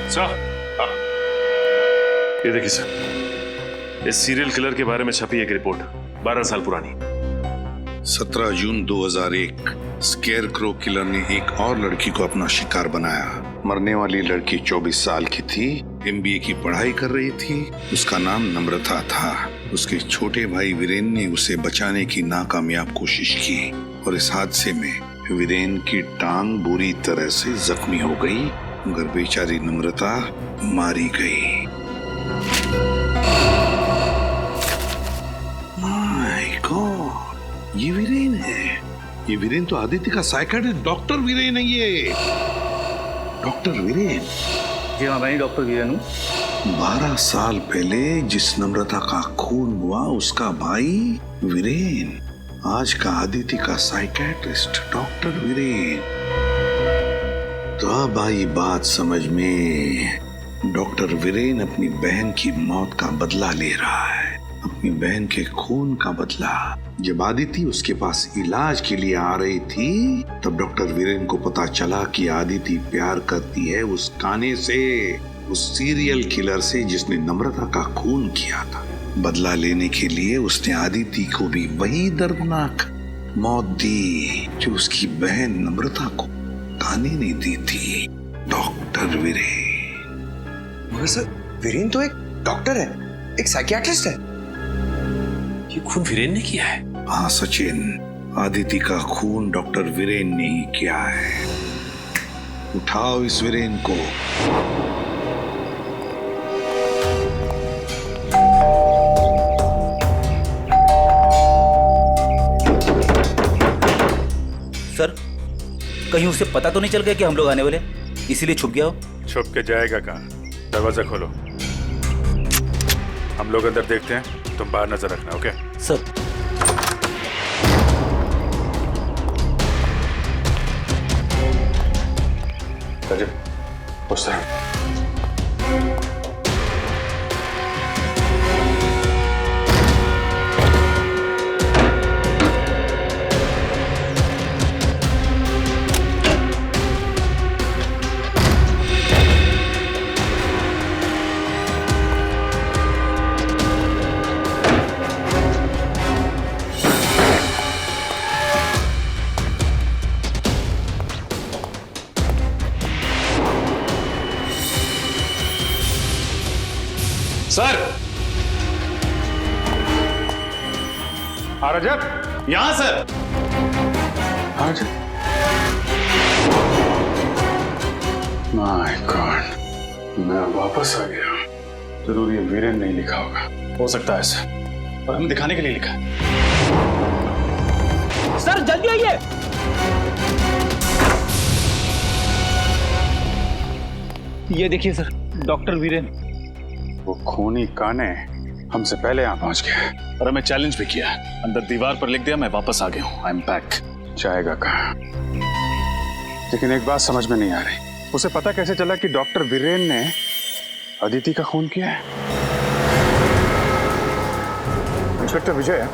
सर, ये देखिए सर, इस सीरियल किलर के बारे में छपी एक रिपोर्ट 12 साल पुरानी। 17 जून 2001 स्केयरक्रो किलर ने एक और लड़की को अपना शिकार बनाया। मरने वाली लड़की 24 साल की थी, MBA की पढ़ाई कर रही थी। उसका नाम नम्रता था। उसके छोटे भाई वीरेन ने उसे बचाने की नाकामयाब कोशिश की और इस हादसे में वीरेन की टांग बुरी तरह से जख्मी हो गई, मगर बेचारी नम्रता मारी गई। माय गॉड, ये वीरेन है। ये वीरेन तो आदित्य का साइकियाट्रिस्ट डॉक्टर वीरेन है। ये डॉक्टर वीरेन? जी हाँ, मैं डॉक्टर वीरेन हूँ। 12 साल पहले जिस नम्रता का खून हुआ उसका भाई वीरेन, आज का आदित्य का साइकियाट्रिस्ट डॉक्टर वीरेन। तो अब आई बात समझ में। डॉक्टर वीरेन अपनी बहन की मौत का बदला ले रहा है, अपनी बहन के खून का बदला। जब आदिति उसके पास इलाज के लिए आ रही थी तब डॉक्टर वीरेन को पता चला कि आदिति प्यार करती है उस काने से, उस सीरियल किलर से जिसने नम्रता का खून किया था। बदला लेने के लिए उसने आदिति को भी वही दर्दनाक मौत दी जो उसकी बहन नम्रता को काने ने दी थी। डॉक्टर वीरेन। मगर सर, वीरेन तो एक डॉक्टर है, एक साइकियाट्रिस्ट है। ये खून वीरेन ने किया है? हाँ सचिन, आदिति का खून डॉक्टर वीरेन ने ही किया है। उठाओ इस वीरेन को। सर, कहीं उसे पता तो नहीं चल गया कि हम लोग आने वाले, इसीलिए छुप गया हो? छुप के जाएगा कहाँ? दरवाजा खोलो, हम लोग अंदर देखते हैं, तुम बाहर नजर रखना। Okay sir. उस तरह। सर, रजब, यहां सर। माय गॉड, मैं वापस आ गया। जरूर ये वीरेन नहीं लिखा होगा। हो सकता है सर, और हमें दिखाने के लिए लिखा है। सर जल्दी आइए। ये देखिए सर, डॉक्टर वीरेन। वो खूनी काने हमसे पहले यहाँ पहुंच गया और हमें चैलेंज भी किया। अंदर दीवार पर लिख दिया, मैं वापस आ गया हूँ, आई एम बैक। जाएगा कहाँ? लेकिन एक बात समझ में नहीं आ रही, उसे पता कैसे चला कि डॉक्टर वीरेन ने अदिति का खून किया है? इंस्पेक्टर विजय,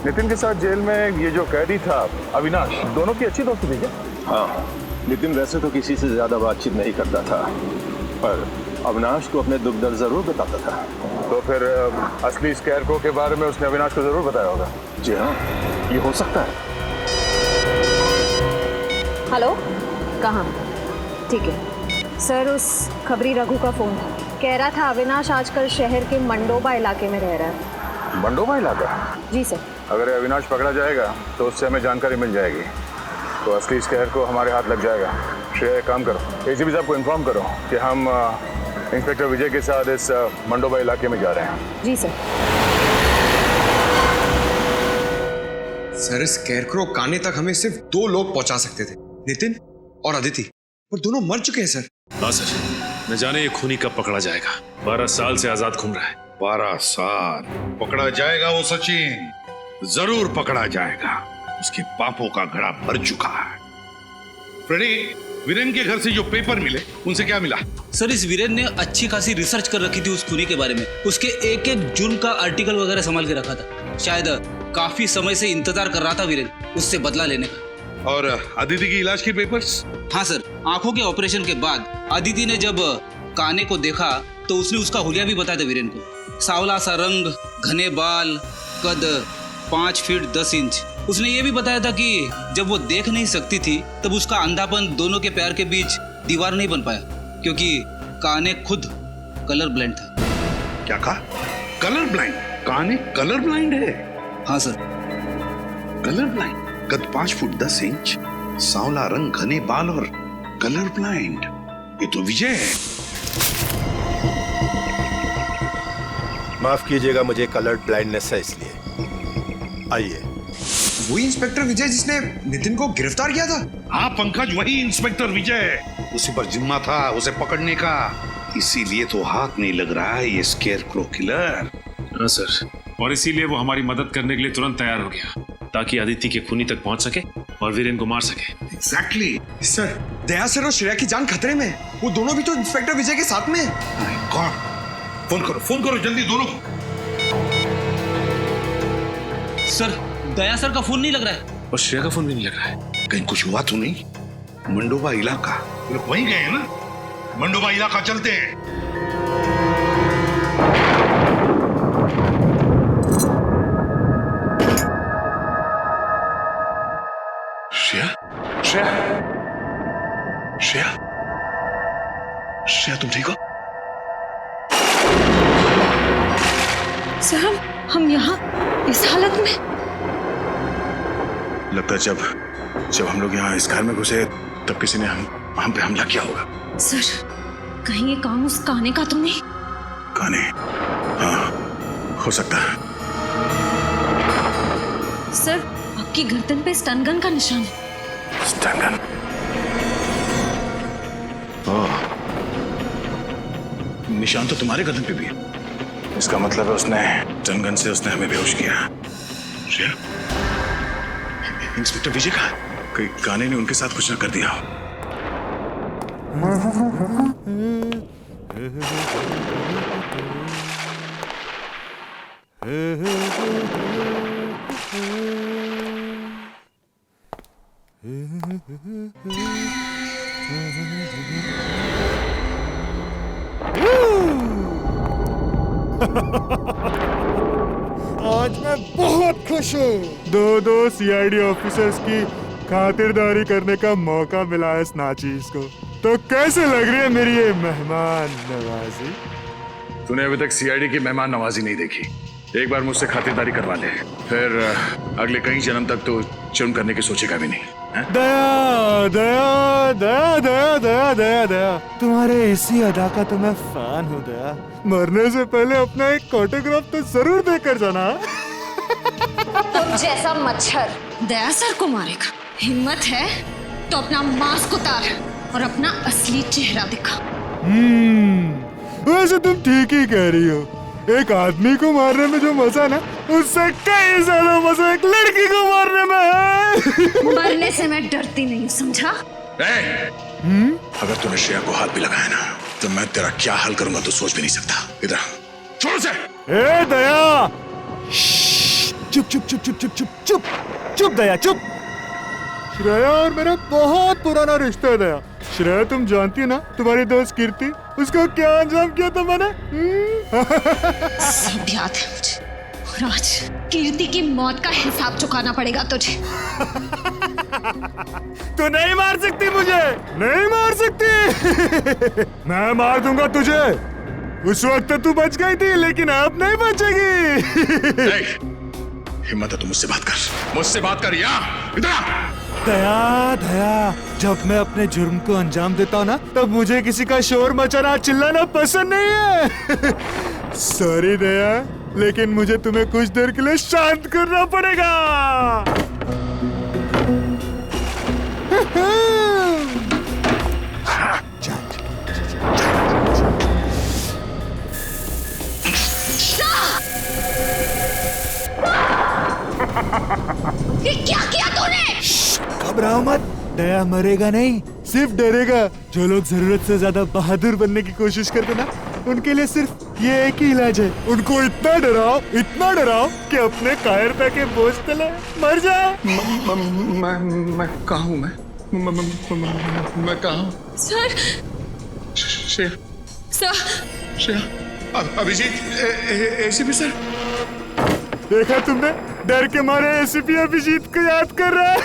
नितिन के साथ जेल में ये जो कैदी था अविनाश, दोनों की अच्छी दोस्ती थी क्या? हाँ, नितिन वैसे तो किसी से ज्यादा बातचीत नहीं करता था, पर अविनाश को अपने दुख दर्द जरूर बताता था। तो फिर असली स्कैरक्रो के बारे में उसने अविनाश को जरूर बताया होगा। जी हाँ, ये हो सकता है। हेलो, कहाँ? ठीक है सर, उस खबरी रघु का फोन था। कह रहा था अविनाश आजकल शहर के मंडोबा इलाके में रह रहा है। मंडोबा इलाका? जी सर। अगर ये अविनाश पकड़ा जाएगा तो उससे हमें जानकारी मिल जाएगी, तो असली स्कैर को हमारे हाथ लग जाएगा। श्रेया, एक काम करो, एसीपी साहब को इन्फॉर्म करो कि हम इंस्पेक्टर विजय के साथ इस मंडोबा इलाके में जा रहे हैं। जी सर। सर, इस स्कैरक्रो काने तक हमें सिर्फ 2 लोग पहुंचा सकते थे, नितिन और अदिति, और दोनों मर चुके हैं सर। हाँ सर, न जाने ये खूनी कब पकड़ा जाएगा। 12 साल से आजाद घूम रहा है। 12 साल पकड़ा जाएगा वो सचिन, जरूर पकड़ा जाएगा। उसके पापों का घड़ा भर चुका है। फ्रेडी, वीरेन के घर से जो पेपर मिले, उनसे क्या मिला? सर, इस वीरेन ने अच्छी खासी रिसर्च कर रखी थी उस खूनी के बारे में। उसके एक एक जुर्म का आर्टिकल वगैरह संभाल के रखा था। शायद काफी समय से इंतजार कर रहा था वीरेन उससे बदला लेने का। और अदिति की इलाज के पेपर्स? हाँ सर, आंखों के ऑपरेशन के बाद अदिति ने जब काने को देखा तो उसने उसका हुलिया भी बताया था वीरेन को। सांवला सा रंग, घने बाल, कद 5 फीट 10 इंच। उसने ये भी बताया था कि जब वो देख नहीं सकती थी तब उसका अंधापन दोनों के पैर के बीच दीवार नहीं बन पाया, क्योंकि काने खुद कलर ब्लाइंड था। क्या कहा? Colour blind? काने कलर ब्लाइंड है? हाँ सर। Colour blind? कद 5 फुट 10 इंच, सांवला रंग, घने बाल और कलर ब्लाइंड। ये तो विजय है। माफ कीजिएगा, मुझे कलर ब्लाइंडनेस है, इसलिए। आइए। वही इंस्पेक्टर विजय जिसने नितिन को गिरफ्तार किया था? हाँ पंकज, वही इंस्पेक्टर विजय। उसी पर जिम्मा था उसे पकड़ने का, इसीलिए तो हाथ नहीं लग रहा है ये स्केयरक्रो किलर। हाँ सर, और इसीलिए वो हमारी मदद करने के लिए तुरंत तैयार हो गया, ताकि अदिति के खूनी तक पहुंच सके और वीरेन को मार सके। एग्जैक्टली। सर, दया सर और श्रेया की जान खतरे में। वो दोनों भी तो इंस्पेक्टर विजय के साथ में हैं। फोन करो जल्दी दोनों को। सर, दया सर का फोन नहीं लग रहा है और श्रेया का फोन भी नहीं लग रहा है। कहीं कुछ हुआ तो नहीं? मंडोबा इलाका, लोग वहीं गए हैं ना? मंडोबा इलाका चलते हैं। श्रेया, श्रेया, श्रेया, श्रेया, तुम ठीक हो? सर, हम यहाँ इस हालत में? लगता है जब हम लोग यहाँ इस घर में घुसे तब किसी ने हम पे हमला किया होगा। सर, कहीं ये काम उस काने का तो नहीं? काने? हाँ, हो सकता है। सर, आपकी गर्दन पे स्टन गन का निशान है। Stun gun? ओह, निशान तो तुम्हारे गर्दन पे भी है। इसका मतलब है उसने स्टन गन से उसने हमें बेहोश किया। श्रेया, इंस्पेक्टर विजय का कहीं काने ने उनके साथ कुछ ना कर दिया हो। आज मैं बहुत खुश हूँ। दो सीआईडी ऑफिसर्स की खातिरदारी करने का मौका मिला है इस नाचीज को। तो कैसे लग रही है मेरी ये मेहमान नवाजी? तूने अभी तक सीआईडी की मेहमान नवाजी नहीं देखी। एक बार मुझसे खातिरदारी करवा ले, फिर अगले कई जन्म तक तो जुर्म करने की सोचेगा भी नहीं। दया दया दया दया दया दया दया, तुम्हारे इसी अदा का तो मैं फैन हूँ दया। मरने से पहले अपना एक ऑटोग्राफ तो जरूर देकर जाना। तुम जैसा मच्छर दया सर को मारेगा, हिम्मत है तो अपना मास्क उतार और अपना असली चेहरा दिखा। वैसे तुम ठीक ही कह रही हो। एक आदमी को मारने में जो मजा ना, उससे कई ज्यादा मजा एक लड़की को मारने में है। मरने से मैं डरती नहीं, समझा? अगर तूने श्रेया को हाथ भी लगाया ना, तो मैं तेरा क्या हाल करूंगा तो सोच भी नहीं सकता। इधर छोड़ से। ए दया, चुप चुप चुप चुप चुप चुप चुप चुप दया चुप। श्रेया और मेरा बहुत पुराना रिश्ता है दया। श्रेया तुम जानती हो ना, तुम्हारी दोस्त कीर्ति, उसका क्या अंजाम किया था मैंने? सब याद है मुझे। और आज कीर्ति की मौत का हिसाब चुकाना पड़ेगा तुझे। तू नहीं मार सकती मुझे, नहीं मार सकती। मैं मार दूंगा तुझे। उस वक्त तू बच गई थी, लेकिन अब नहीं बचेगी। हिम्मत है तो मुझसे बात कर, मुझसे बात कर। यहाँ इधर दया दया, जब मैं अपने जुर्म को अंजाम देता हूँ ना, तब मुझे किसी का शोर मचाना चिल्लाना पसंद नहीं है। सॉरी दया, लेकिन मुझे तुम्हें कुछ देर के लिए शांत करना पड़ेगा। ये क्या किया तूने? घबराओ मत, दया मरेगा नहीं, सिर्फ डरेगा। जो लोग जरूरत से ज्यादा बहादुर बनने की कोशिश करते ना, उनके लिए सिर्फ ये एक ही इलाज है। उनको इतना डराओ कि अपने कायरता के बोझ तले मर जाए। मैं कहाँ हूँ? मैं कहाँ हूँ? Sir Shreya, Abhijeet, ACP sir. देखा तुमने, डर के मारे एसीपी अभिजीत को याद कर रहा है।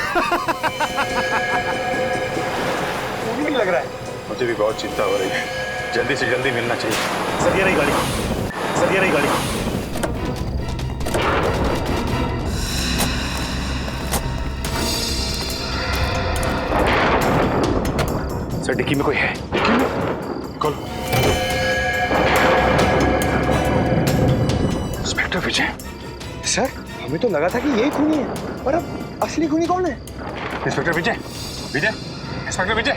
नहीं लग रहा है। मुझे भी बहुत चिंता हो रही है, जल्दी से जल्दी मिलना चाहिए। सर ये रही गाड़ी, सर ये रही गाड़ी। सर डिक्की में कोई है। डिक्की में? खोलो। इंस्पेक्टर विजय। सर हमें तो लगा था कि यही खूनी है, पर अब असली खूनी कौन है? इंस्पेक्टर विजय, इंस्पेक्टर विजय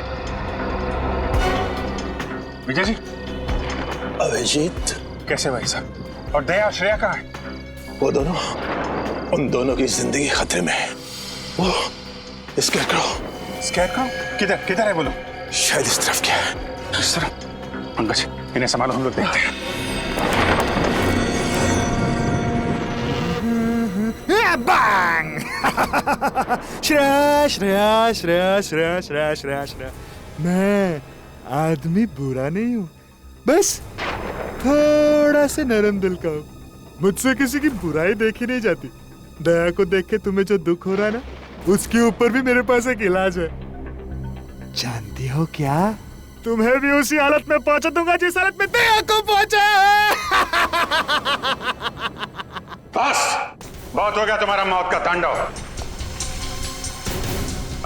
जी। अभिजीत कैसे भाई साहब? और दया श्रेया कहाँ है? वो दोनों, उन दोनों की जिंदगी खतरे में है। वो स्कैरक्रो किधर है बोलो? शायद इस तरफ क्या है। इस तरफ? पंकज इन्हें संभालो, हम लोग देखते हैं। बैंग। श्रेया श्रेया श्रेया श्रेया श्रेया श्रेया श्रेया, मैं आदमी बुरा नहीं हूँ, बस थोड़ा से नरम दिल का हूँ। मुझसे किसी की बुराई देखी नहीं जाती। दया को देख के तुम्हें जो दुख हो रहा है ना, उसके ऊपर भी मेरे पास एक इलाज है। जानती हो क्या, तुम्हें भी उसी हालत में पहुंचा दूंगा जिस हालत में दया को पहुंचा है। बस बहुत हो गया तुम्हारा मौत का तांडव।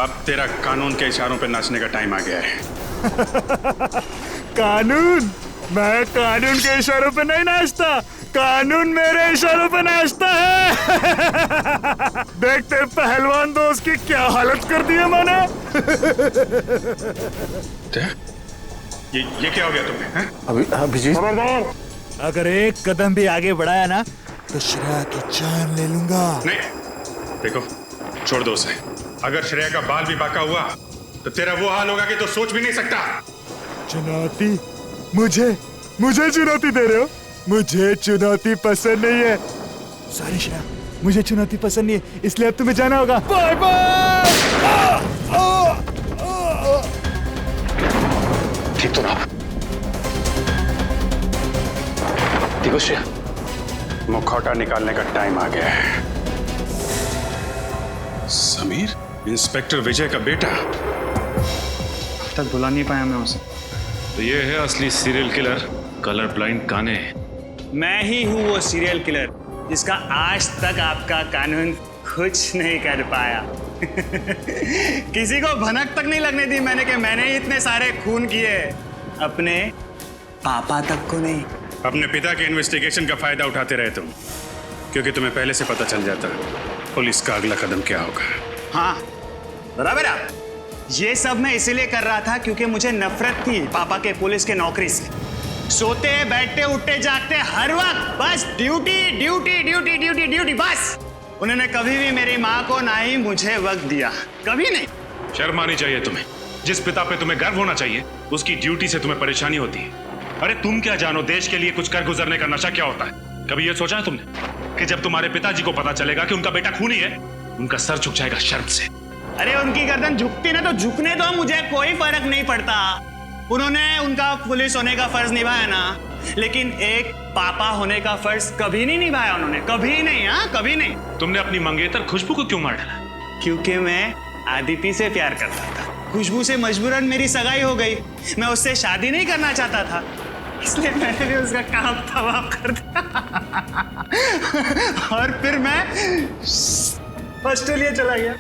अब तेरा कानून के इशारों पे नाचने का टाइम आ गया है। कानून? मैं कानून के इशारों पे नहीं नाचता, कानून मेरे इशारों पे नाचता है। देखते पहलवान दोस्त की क्या हालत कर दी है मैंने। ये क्या हो गया तुम्हें? अभिजीत, अगर एक कदम भी आगे बढ़ाया ना, तो श्रेया की जान ले लूंगा। नहीं, देखो छोड़ दो उसे। अगर श्रेया का बाल भी बाका हुआ तो तेरा वो हाल होगा कि तो सोच भी नहीं सकता। चुनौती? मुझे चुनौती दे रहे हो? मुझे चुनौती पसंद नहीं है। सॉरी श्रेया, मुझे चुनौती पसंद नहीं है, इसलिए अब तुम्हें जाना होगा। Bye bye. ठीक तो ना? ठीक हो श्रेया? मुखौटा निकालने का टाइम आ गया है। समीर, इंस्पेक्टर विजय का बेटा। अब तक बुला नहीं पाया मैं उसे। तो ये है असली सीरियल किलर, कलर ब्लाइंड काने। मैं ही हूँ वो सीरियल किलर जिसका आज तक आपका कानून कुछ नहीं कर पाया। किसी को भनक तक नहीं लगने दी मैंने कि मैंने ही इतने सारे खून किए। अपने पापा तक को नहीं। अपने पिता के इन्वेस्टिगेशन का फायदा उठाते रहे तुम, क्योंकि तुम्हें पहले से पता चल जाता पुलिस का अगला कदम क्या होगा। हाँ बराबर आप। ये सब मैं इसीलिए कर रहा था क्योंकि मुझे नफरत थी पापा के पुलिस के नौकरी से। सोते बैठते उठते जागते हर वक्त बस duty duty duty duty duty बस। उन्होंने कभी भी मेरी माँ को ना ही मुझे वक्त दिया, कभी नहीं। शर्म आनी चाहिए तुम्हें। जिस पिता पे तुम्हें गर्व होना चाहिए उसकी ड्यूटी से तुम्हें परेशानी होती है। अरे तुम क्या जानो देश के लिए कुछ कर गुजरने का नशा क्या होता है? कभी ये सोचा है तुमने कि जब तुम्हारे पिताजी को पता चलेगा कि उनका बेटा खूनी है, उनका सर झुक जाएगा शर्म से? अरे उनकी गर्दन झुकती ना तो झुकने दो, मुझे कोई फर्क नहीं पड़ता। उन्होंने उनका पुलिस होने का फर्ज निभाया ना, लेकिन एक पापा होने का फर्ज कभी नहीं निभाया उन्होंने, कभी नहीं। हाँ कभी नहीं। तुमने अपनी मंगेतर खुशबू को क्यों मार डाला? क्योंकि मैं आदिति से प्यार करता था। खुशबू से मजबूरन मेरी सगाई हो गई। मैं उससे शादी नहीं करना चाहता था, इसलिए मैंने भी उसका काम तमाम कर दिया और फिर मैं ऑस्ट्रेलिया चला गया।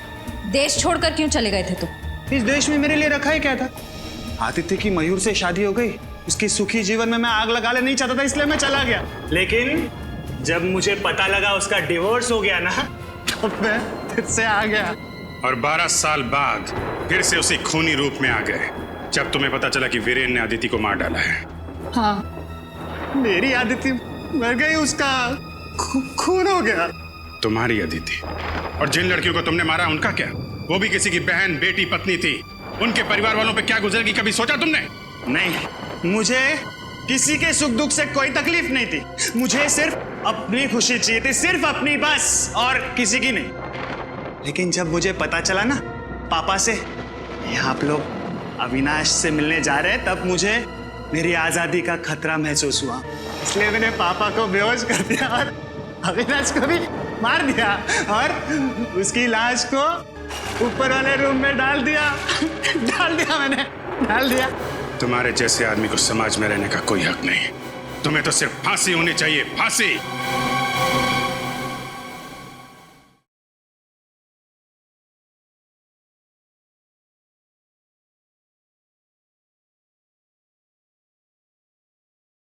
देश छोड़कर क्यों चले गए थे तुम? इस देश में मेरे लिए रखा ही क्या था? आदित्य की मयूर से शादी हो गई, उसकी सुखी जीवन में मैं आग लगाने नहीं चाहता था, इसलिए मैं चला गया। लेकिन जब मुझे पता लगा उसका डिवोर्स हो गया ना, तब मैं फिर से आ गया। और 12 साल बाद फिर से उसी खूनी रूप में आ गए जब तुम्हें पता चला कि वीरेन ने आदिति को मार डाला है। हाँ मेरी आदिति मर गई, उसका खून हो गया। तुम्हारी अदिति। और जिन लड़कियों को तुमने मारा उनका क्या? वो भी किसी की बहन बेटी पत्नी थी। उनके परिवार वालों पे क्या गुजरेगी कभी सोचा तुमने? नहीं, मुझे किसी के सुख दुख से कोई तकलीफ नहीं थी। मुझे सिर्फ अपनी खुशी चाहिए थी, सिर्फ अपनी बस, और किसी की नहीं। लेकिन जब मुझे पता चला ना पापा से आप लोग अविनाश से मिलने जा रहे हैं, तब मुझे मेरी आजादी का खतरा महसूस हुआ। इसलिए मैंने पापा को बेहोश कर दिया और अविनाश को भी मार दिया और उसकी लाश को ऊपर वाले रूम में डाल दिया मैंने डाल दिया। तुम्हारे जैसे आदमी को समाज में रहने का कोई हक नहीं। तुम्हें तो सिर्फ फांसी होनी चाहिए, फांसी।